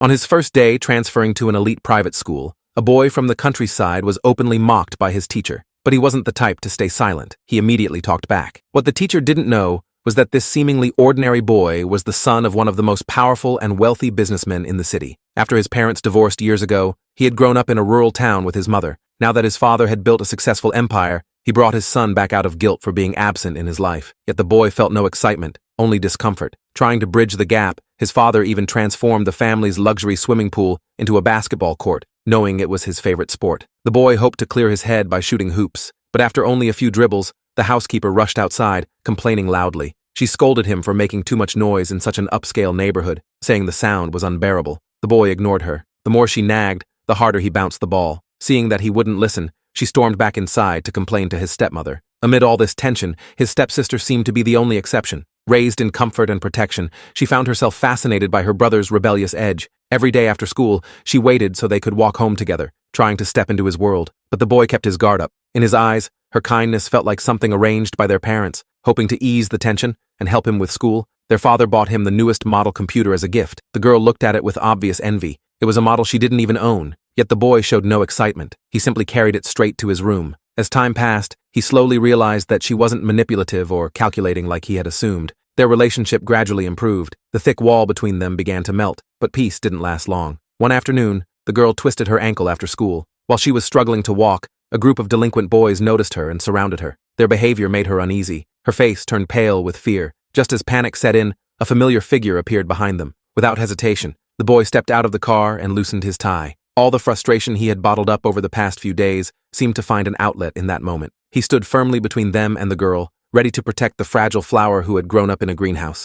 On his first day transferring to an elite private school, a boy from the countryside was openly mocked by his teacher. But he wasn't the type to stay silent. He immediately talked back. What the teacher didn't know was that this seemingly ordinary boy was the son of one of the most powerful and wealthy businessmen in the city. After his parents divorced years ago, he had grown up in a rural town with his mother. Now that his father had built a successful empire, he brought his son back out of guilt for being absent in his life. Yet the boy felt no excitement, only discomfort. Trying to bridge the gap, his father even transformed the family's luxury swimming pool into a basketball court, knowing it was his favorite sport. The boy hoped to clear his head by shooting hoops, but after only a few dribbles, the housekeeper rushed outside, complaining loudly. She scolded him for making too much noise in such an upscale neighborhood, saying the sound was unbearable. The boy ignored her. The more she nagged, the harder he bounced the ball. Seeing that he wouldn't listen, she stormed back inside to complain to his stepmother. Amid all this tension, his stepsister seemed to be the only exception. Raised in comfort and protection, she found herself fascinated by her brother's rebellious edge. Every day after school, she waited so they could walk home together, trying to step into his world. But the boy kept his guard up. In his eyes, her kindness felt like something arranged by their parents, hoping to ease the tension and help him with school. Their father bought him the newest model computer as a gift. The girl looked at it with obvious envy. It was a model she didn't even own, yet the boy showed no excitement. He simply carried it straight to his room. As time passed, he slowly realized that she wasn't manipulative or calculating like he had assumed. Their relationship gradually improved. The thick wall between them began to melt, but peace didn't last long. One afternoon, the girl twisted her ankle after school. While she was struggling to walk, a group of delinquent boys noticed her and surrounded her. Their behavior made her uneasy. Her face turned pale with fear. Just as panic set in, a familiar figure appeared behind them. Without hesitation, the boy stepped out of the car and loosened his tie. All the frustration he had bottled up over the past few days seemed to find an outlet in that moment. He stood firmly between them and the girl, ready to protect the fragile flower who had grown up in a greenhouse.